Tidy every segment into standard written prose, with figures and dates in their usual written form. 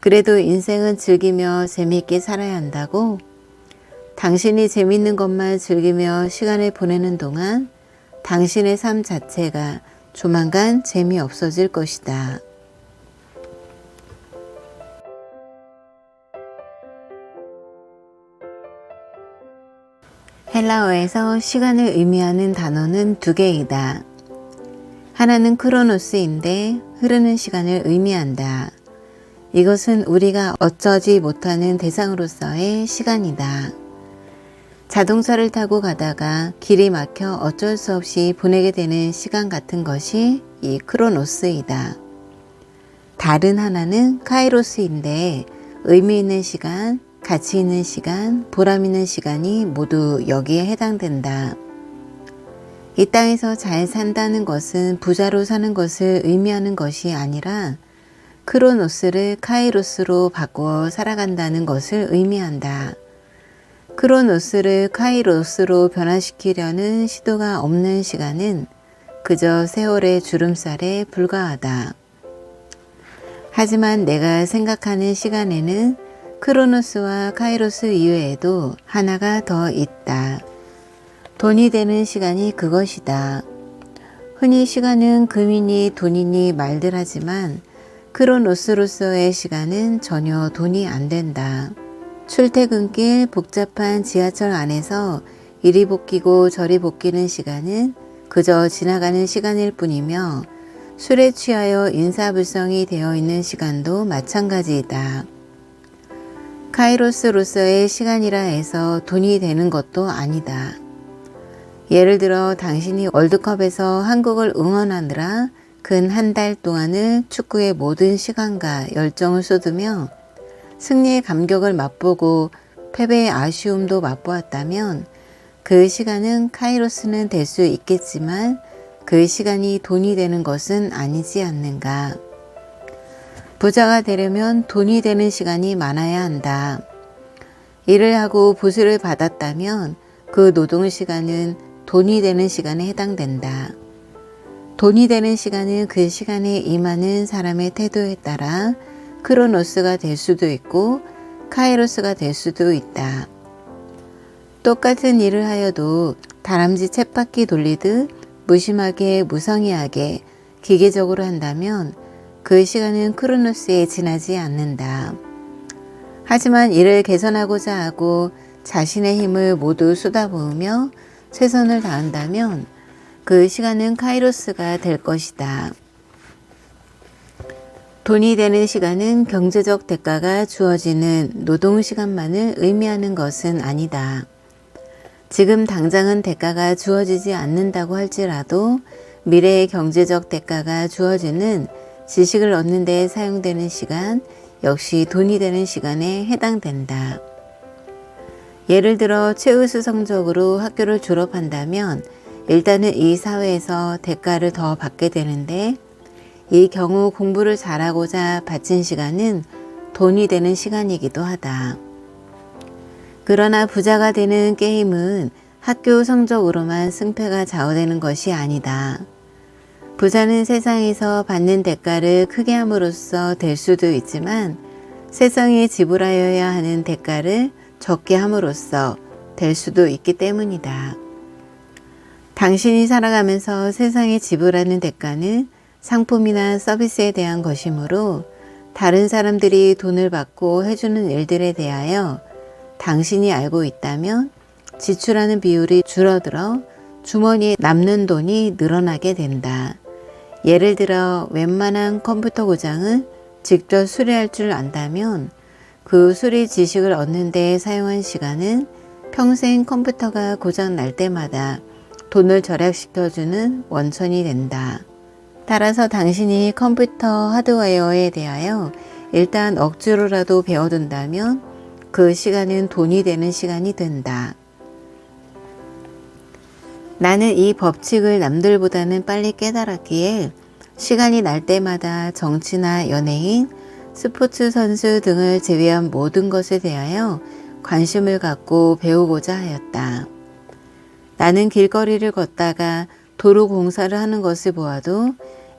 그래도 인생은 즐기며 재미있게 살아야 한다고? 당신이 재밌는 것만 즐기며 시간을 보내는 동안 당신의 삶 자체가 조만간 재미없어질 것이다. 헬라어에서 시간을 의미하는 단어는 두 개이다. 하나는 크로노스인데 흐르는 시간을 의미한다. 이것은 우리가 어쩌지 못하는 대상으로서의 시간이다. 자동차를 타고 가다가 길이 막혀 어쩔 수 없이 보내게 되는 시간 같은 것이 이 크로노스이다. 다른 하나는 카이로스인데 의미 있는 시간, 가치 있는 시간, 보람 있는 시간이 모두 여기에 해당된다. 이 땅에서 잘 산다는 것은 부자로 사는 것을 의미하는 것이 아니라 크로노스를 카이로스로 바꾸어 살아간다는 것을 의미한다. 크로노스를 카이로스로 변화시키려는 시도가 없는 시간은 그저 세월의 주름살에 불과하다. 하지만 내가 생각하는 시간에는 크로노스와 카이로스 이외에도 하나가 더 있다. 돈이 되는 시간이 그것이다. 흔히 시간은 금이니 돈이니 말들 하지만 크로노스로서의 시간은 전혀 돈이 안 된다. 출퇴근길 복잡한 지하철 안에서 이리 복귀고 저리 복귀는 시간은 그저 지나가는 시간일 뿐이며 술에 취하여 인사불성이 되어 있는 시간도 마찬가지이다. 카이로스로서의 시간이라 해서 돈이 되는 것도 아니다. 예를 들어 당신이 월드컵에서 한국을 응원하느라 근 한 달 동안을 축구의 모든 시간과 열정을 쏟으며 승리의 감격을 맛보고 패배의 아쉬움도 맛보았다면 그 시간은 카이로스는 될 수 있겠지만 그 시간이 돈이 되는 것은 아니지 않는가. 부자가 되려면 돈이 되는 시간이 많아야 한다. 일을 하고 보수를 받았다면 그 노동 시간은 돈이 되는 시간에 해당된다. 돈이 되는 시간은 그 시간에 임하는 사람의 태도에 따라 크로노스가 될 수도 있고 카이로스가 될 수도 있다. 똑같은 일을 하여도 다람쥐 쳇바퀴 돌리듯 무심하게 무성의하게 기계적으로 한다면 그 시간은 크로노스에 지나지 않는다. 하지만 이를 개선하고자 하고 자신의 힘을 모두 쏟아부으며 최선을 다한다면 그 시간은 카이로스가 될 것이다. 돈이 되는 시간은 경제적 대가가 주어지는 노동시간만을 의미하는 것은 아니다. 지금 당장은 대가가 주어지지 않는다고 할지라도 미래의 경제적 대가가 주어지는 지식을 얻는 데 사용되는 시간 역시 돈이 되는 시간에 해당된다. 예를 들어 최우수 성적으로 학교를 졸업한다면 일단은 이 사회에서 대가를 더 받게 되는데 이 경우 공부를 잘하고자 바친 시간은 돈이 되는 시간이기도 하다. 그러나 부자가 되는 게임은 학교 성적으로만 승패가 좌우되는 것이 아니다. 부자는 세상에서 받는 대가를 크게 함으로써 될 수도 있지만 세상에 지불하여야 하는 대가를 적게 함으로써 될 수도 있기 때문이다. 당신이 살아가면서 세상에 지불하는 대가는 상품이나 서비스에 대한 것이므로 다른 사람들이 돈을 받고 해주는 일들에 대하여 당신이 알고 있다면 지출하는 비율이 줄어들어 주머니에 남는 돈이 늘어나게 된다. 예를 들어 웬만한 컴퓨터 고장을 직접 수리할 줄 안다면 그 수리 지식을 얻는 데 사용한 시간은 평생 컴퓨터가 고장 날 때마다 돈을 절약시켜주는 원천이 된다. 따라서 당신이 컴퓨터 하드웨어에 대하여 일단 억지로라도 배워둔다면 그 시간은 돈이 되는 시간이 된다. 나는 이 법칙을 남들보다는 빨리 깨달았기에 시간이 날 때마다 정치나 연예인, 스포츠 선수 등을 제외한 모든 것에 대하여 관심을 갖고 배우고자 하였다. 나는 길거리를 걷다가 도로 공사를 하는 것을 보아도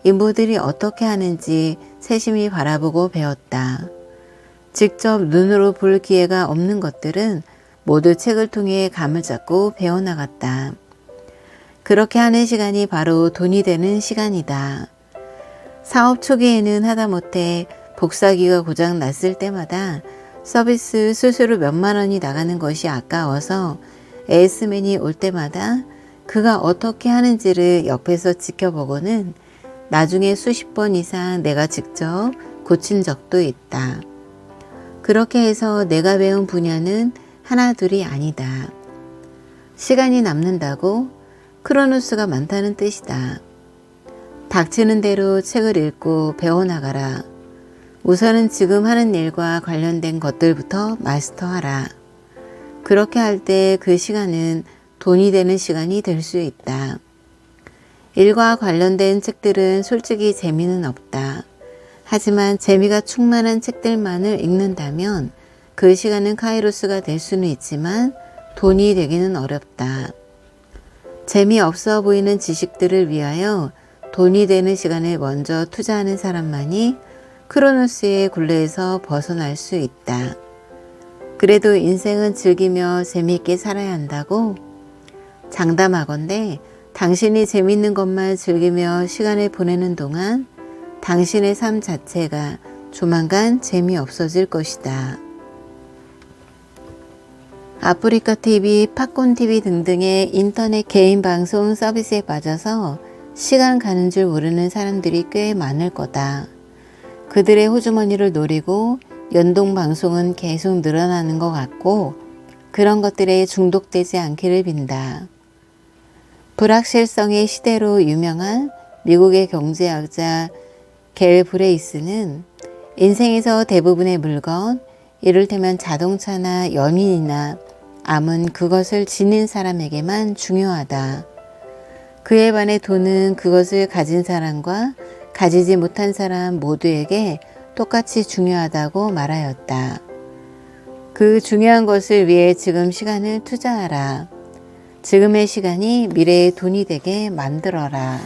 인부들이 어떻게 하는지 세심히 바라보고 배웠다. 직접 눈으로 볼 기회가 없는 것들은 모두 책을 통해 감을 잡고 배워나갔다. 그렇게 하는 시간이 바로 돈이 되는 시간이다. 사업 초기에는 하다못해 복사기가 고장 났을 때마다 서비스 수수료 몇만 원이 나가는 것이 아까워서 에이스맨이 올 때마다 그가 어떻게 하는지를 옆에서 지켜보고는 나중에 수십 번 이상 내가 직접 고친 적도 있다. 그렇게 해서 내가 배운 분야는 하나 둘이 아니다. 시간이 남는다고 크로노스가 많다는 뜻이다. 닥치는 대로 책을 읽고 배워나가라. 우선은 지금 하는 일과 관련된 것들부터 마스터하라. 그렇게 할 때 그 시간은 돈이 되는 시간이 될 수 있다. 일과 관련된 책들은 솔직히 재미는 없다. 하지만 재미가 충만한 책들만을 읽는다면 그 시간은 카이로스가 될 수는 있지만 돈이 되기는 어렵다. 재미없어 보이는 지식들을 위하여 돈이 되는 시간을 먼저 투자하는 사람만이 크로노스의 굴레에서 벗어날 수 있다. 그래도 인생은 즐기며 재미있게 살아야 한다고? 장담하건대 당신이 재미있는 것만 즐기며 시간을 보내는 동안 당신의 삶 자체가 조만간 재미없어질 것이다. 아프리카TV, 팝콘TV 등등의 인터넷 개인 방송 서비스에 빠져서 시간 가는 줄 모르는 사람들이 꽤 많을 거다. 그들의 호주머니를 노리고 연동 방송은 계속 늘어나는 것 같고 그런 것들에 중독되지 않기를 빈다. 불확실성의 시대로 유명한 미국의 경제학자 겔 브레이스는 인생에서 대부분의 물건, 이를테면 자동차나 연인이나 암은 그것을 지닌 사람에게만 중요하다. 그에 반해 돈은 그것을 가진 사람과 가지지 못한 사람 모두에게 똑같이 중요하다고 말하였다. 그 중요한 것을 위해 지금 시간을 투자하라. 지금의 시간이 미래의 돈이 되게 만들어라.